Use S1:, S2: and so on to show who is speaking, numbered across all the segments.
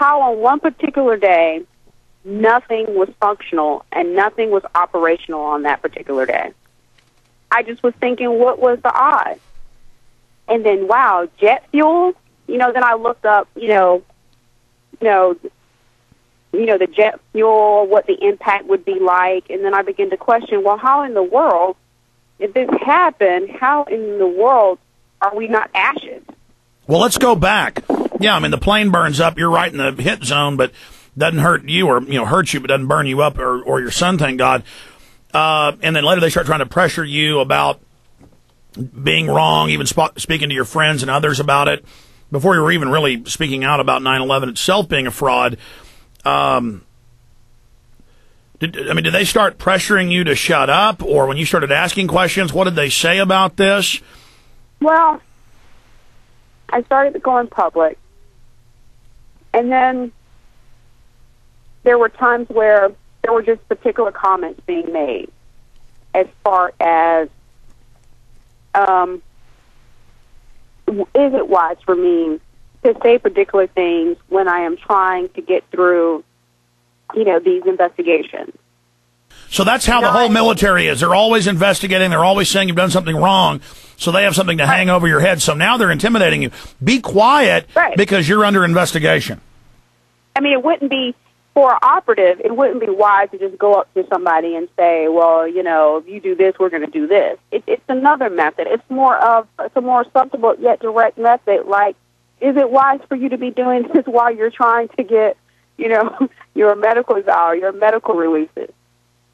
S1: how on one particular day, nothing was functional and nothing was operational on that particular day. I just was thinking, what was the odds? And then, wow, jet fuel? Then I looked up, the jet fuel, what the impact would be like. And then I began to question, well, how in the world, if this happened, how in the world are we not ashes?
S2: Well, let's go back. Yeah, I mean, the plane burns up. You're right in the hit zone, but doesn't hurt you or, hurt you, but doesn't burn you up or your son, thank God. And then later they start trying to pressure you about being wrong, even speaking to your friends and others about it, before you were even really speaking out about 9/11 itself being a fraud. Did they start pressuring you to shut up, or when you started asking questions, what did they say about this?
S1: Well, I started going public, and then there were times where there were just particular comments being made as far as, is it wise for me to say particular things when I am trying to get through, these investigations?
S2: So that's how the whole military is. They're always investigating. They're always saying you've done something wrong, so they have something to hang over your head. So now they're intimidating you. Be quiet because you're under investigation.
S1: I mean, it wouldn't be, for an operative, it wouldn't be wise to just go up to somebody and say, well, if you do this, we're going to do this. It's another method. It's a more subtle yet direct method. Like, is it wise for you to be doing this while you're trying to get, your medical your medical releases?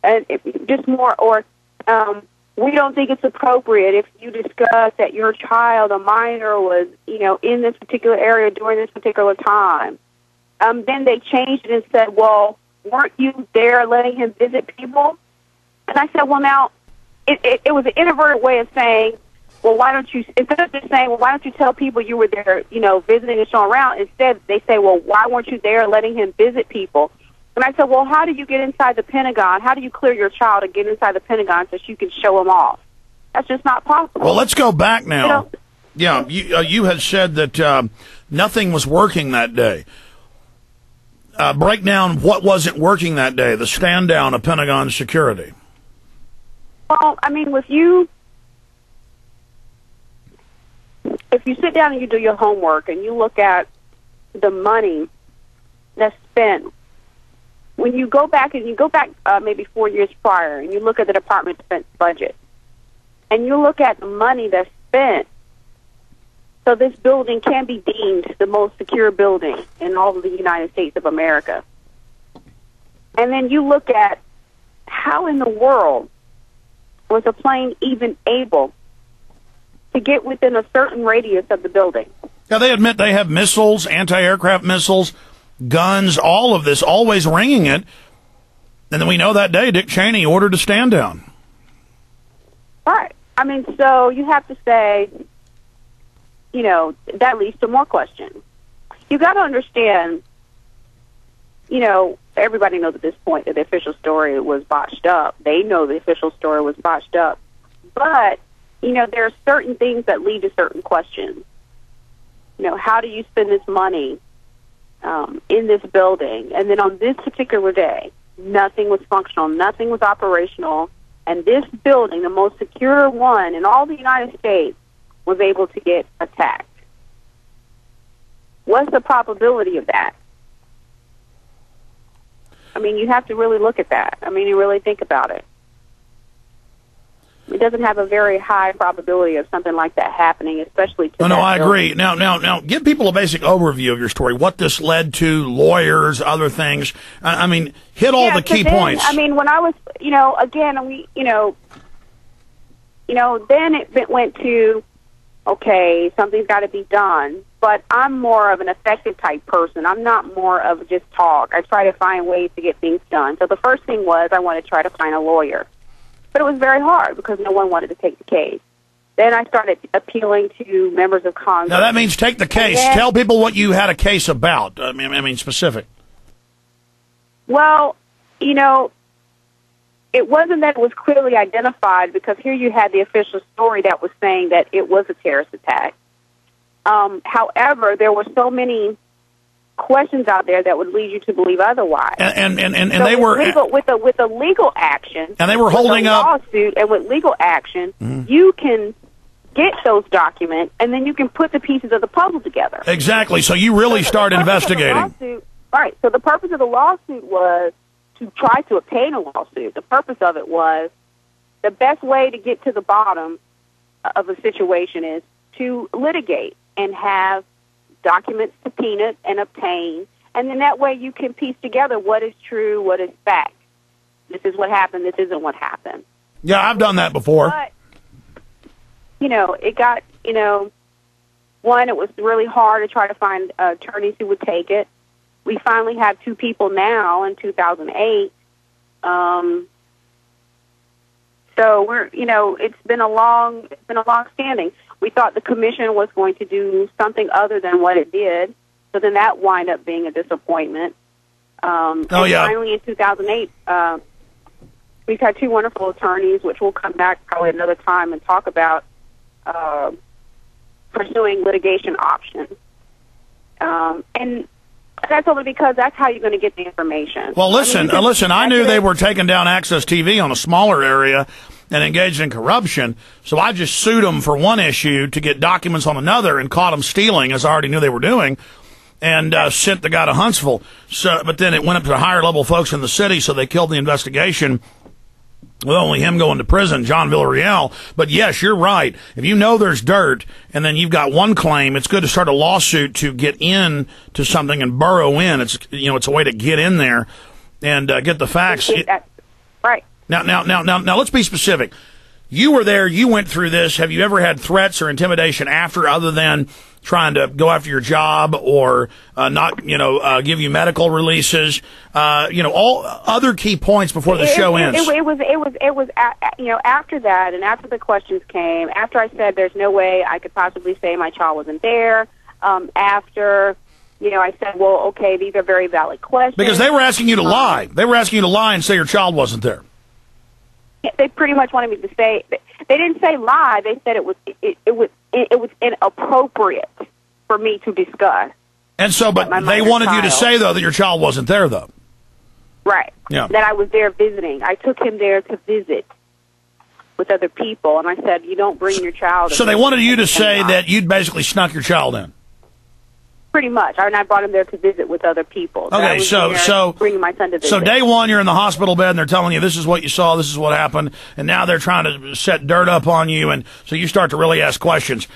S1: And just more, or we don't think it's appropriate if you discuss that your child, a minor, was, in this particular area during this particular time. Then they changed it and said, well, weren't you there letting him visit people? And I said, well, now, it was an introverted way of saying, well, why don't you, instead of just saying, well, why don't you tell people you were there, visiting and showing around, instead they say, well, why weren't you there letting him visit people? And I said, well, how do you get inside the Pentagon? How do you clear your child and get inside the Pentagon so you can show him off? That's just not possible.
S2: Well, let's go back now. Yeah, you had said that nothing was working that day. Break down what wasn't working that day, the stand down of Pentagon security.
S1: Well, I mean, if you sit down and you do your homework and you look at the money that's spent, when you go back maybe 4 years prior and you look at the Department of Defense budget and you look at the money that's spent, so this building can be deemed the most secure building in all of the United States of America. And then you look at how in the world was a plane even able to get within a certain radius of the building?
S2: Yeah, they admit they have missiles, anti-aircraft missiles, guns, all of this, always ringing it. And then we know that day Dick Cheney ordered a stand down.
S1: Right. I mean, so you have to say, that leads to more questions. You got to understand, everybody knows at this point that the official story was botched up. They know the official story was botched up. But, there are certain things that lead to certain questions. How do you spend this money in this building? And then on this particular day, nothing was functional, nothing was operational, and this building, the most secure one in all the United States, was able to get attacked. What's the probability of that? I mean, you have to really look at that. I mean, you really think about it. It doesn't have a very high probability of something like that happening, especially to
S2: No, I agree. Now, give people a basic overview of your story, what this led to, lawyers, other things. I mean, hit all the key points.
S1: I mean, when I was, then it went to, okay, something's got to be done. But I'm more of an effective type person. I'm not more of just talk. I try to find ways to get things done. So the first thing was I wanted to try to find a lawyer. But it was very hard because no one wanted to take the case. Then I started appealing to members of Congress.
S2: Now, that means take the case. Tell people what you had a case about. I mean, specific.
S1: Well, it wasn't that it was clearly identified, because here you had the official story that was saying that it was a terrorist attack. However, there were so many questions out there that would lead you to believe otherwise.
S2: And
S1: so
S2: they were
S1: with a legal action,
S2: and they were holding
S1: with a
S2: up
S1: lawsuit, and with legal action, you can get those documents, and then you can put the pieces of the puzzle together.
S2: Exactly. So you really start investigating.
S1: Right. So the purpose of the lawsuit was to try to obtain a lawsuit. The purpose of it was the best way to get to the bottom of a situation is to litigate and have documents subpoenaed and obtained, and then that way you can piece together what is true, what is fact. This is what happened, this isn't what happened.
S2: Yeah, I've done that before.
S1: But, it got, one, it was really hard to try to find attorneys who would take it. We finally have 2 people now in 2008. So we're, it's been a long standing. We thought the commission was going to do something other than what it did, so then that wound up being a disappointment. Finally, in 2008, we've had 2 wonderful attorneys, which we'll come back probably another time and talk about pursuing litigation options. And that's only because that's how you're going to get the information.
S2: Well, listen, I knew they were taking down Access TV on a smaller area and engaged in corruption, so I just sued them for one issue to get documents on another and caught them stealing, as I already knew they were doing, and sent the guy to Huntsville. So, but then it went up to the higher level folks in the city, so they killed the investigation with only him going to prison, John Villarreal. But yes, you're right. If you know there's dirt and then you've got one claim, it's good to start a lawsuit to get in to something and burrow in. It's it's a way to get in there and get the facts.
S1: Right.
S2: Now, let's be specific. You were there. You went through this. Have you ever had threats or intimidation after, other than trying to go after your job or not, give you medical releases? All other key points before the show ends.
S1: It was after that, and after the questions came, after I said there's no way I could possibly say my child wasn't there. After I said, well, okay, these are very valid questions.
S2: Because they were asking you to lie. They were asking you to lie and say your child wasn't there.
S1: They pretty much wanted me to say. They didn't say lie. They said it was inappropriate for me to discuss.
S2: And so, but they wanted you to say though that your child wasn't there, though.
S1: Right.
S2: Yeah.
S1: That I was there visiting. I took him there to visit with other people, and I said, "You don't bring your child."
S2: So they wanted you to say that you'd basically snuck your child in.
S1: Pretty much. And I brought him there to visit with other people.
S2: Okay, so
S1: bringing my son to visit.
S2: So day one, you're in the hospital bed, and they're telling you this is what you saw, this is what happened, and now they're trying to set dirt up on you, and so you start to really ask questions.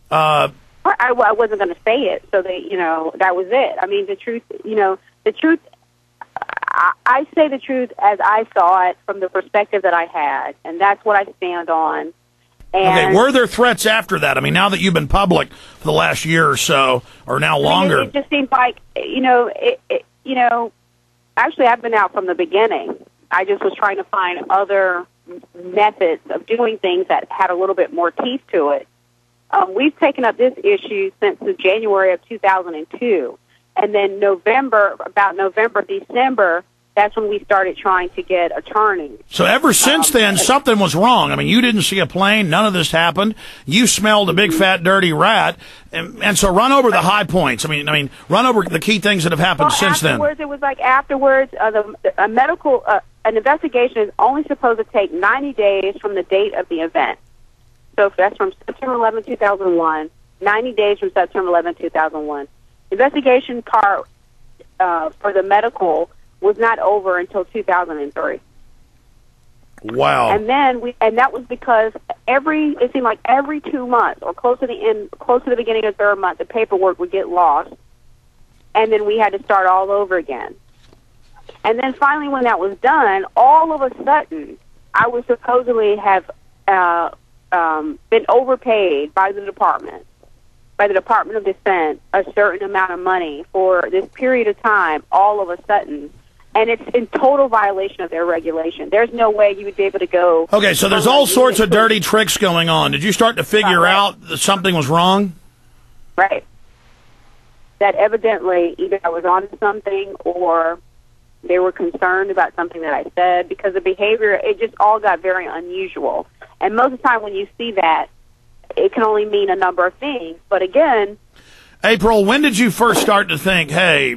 S1: I wasn't going to say it, so that was it. I mean, the truth. I say the truth as I saw it from the perspective that I had, and that's what I stand on.
S2: Okay, were there threats after that? I mean, now that you've been public for the last year or so, or now longer.
S1: It just seems like, actually I've been out from the beginning. I just was trying to find other methods of doing things that had a little bit more teeth to it. We've taken up this issue since the January of 2002. And then November, December, that's when we started trying to get attorneys. So
S2: ever since then, something was wrong. I mean, you didn't see a plane. None of this happened. You smelled a big, fat, dirty rat. And so run over the high points. I mean, run over the key things that have happened since then.
S1: It was like afterwards, an investigation is only supposed to take 90 days from the date of the event. So that's from September 11, 2001, 90 days from September 11, 2001. Investigation part for the medical was not over until 2003.
S2: Wow!
S1: And then that was because it seemed like every 2 months, or close to the beginning of the third month, the paperwork would get lost, and then we had to start all over again. And then finally, when that was done, all of a sudden, I would supposedly have been overpaid by the Department of Defense, a certain amount of money for this period of time, all of a sudden. And it's in total violation of their regulation. There's no way you would be able to go.
S2: Okay, so there's all sorts of dirty tricks going on. Did you start to figure out that something was wrong?
S1: Right. That evidently either I was on something or they were concerned about something that I said, because the behavior, it just all got very unusual. And most of the time when you see that, it can only mean a number of things. But again,
S2: April, when did you first start to think, hey,